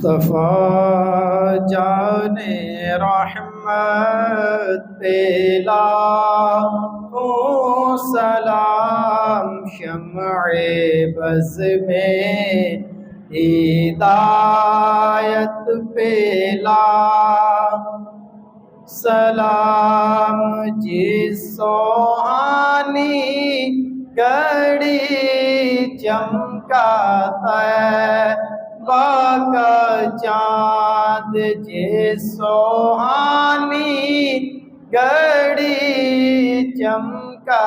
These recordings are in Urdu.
مصطفیٰ جان رحمت پہ لاکھوں سلام، شمع بز میں ہدایت پہ لاکھوں سلام، جس سوہانی گھڑی چمکا طیبہ کا چاند، جس سوہانی گھڑی چمکا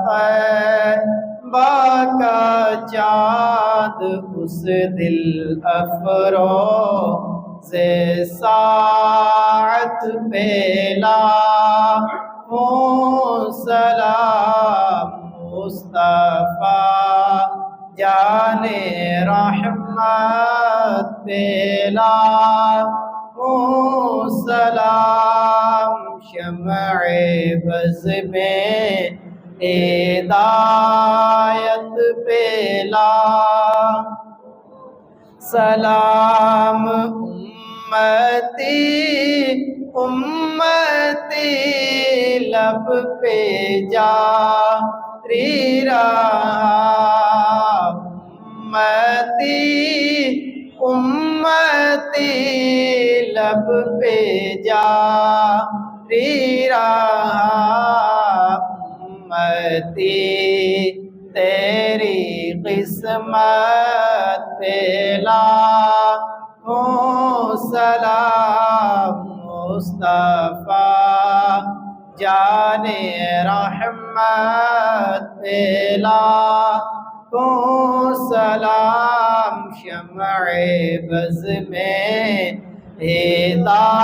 طیبہ کا چاند، اس دل افروز ساعت پہ لاکھوں سلام، مصطفیٰ جان رحمت پہ لاکھوں سلام، شمع بز میں ہدایت پہ لاکھوں سلام، امتی امتی لب پہ جاری رہا، امتی امتی لب پہ جاری رہا، امتی تیری قسمت پہ لاکھوں سلام، مصطفیٰ جان رحمت پہ لاکھوں سلام، شمع بز میں ہدایت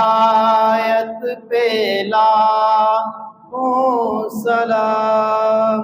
پہ لاکھوں سلام۔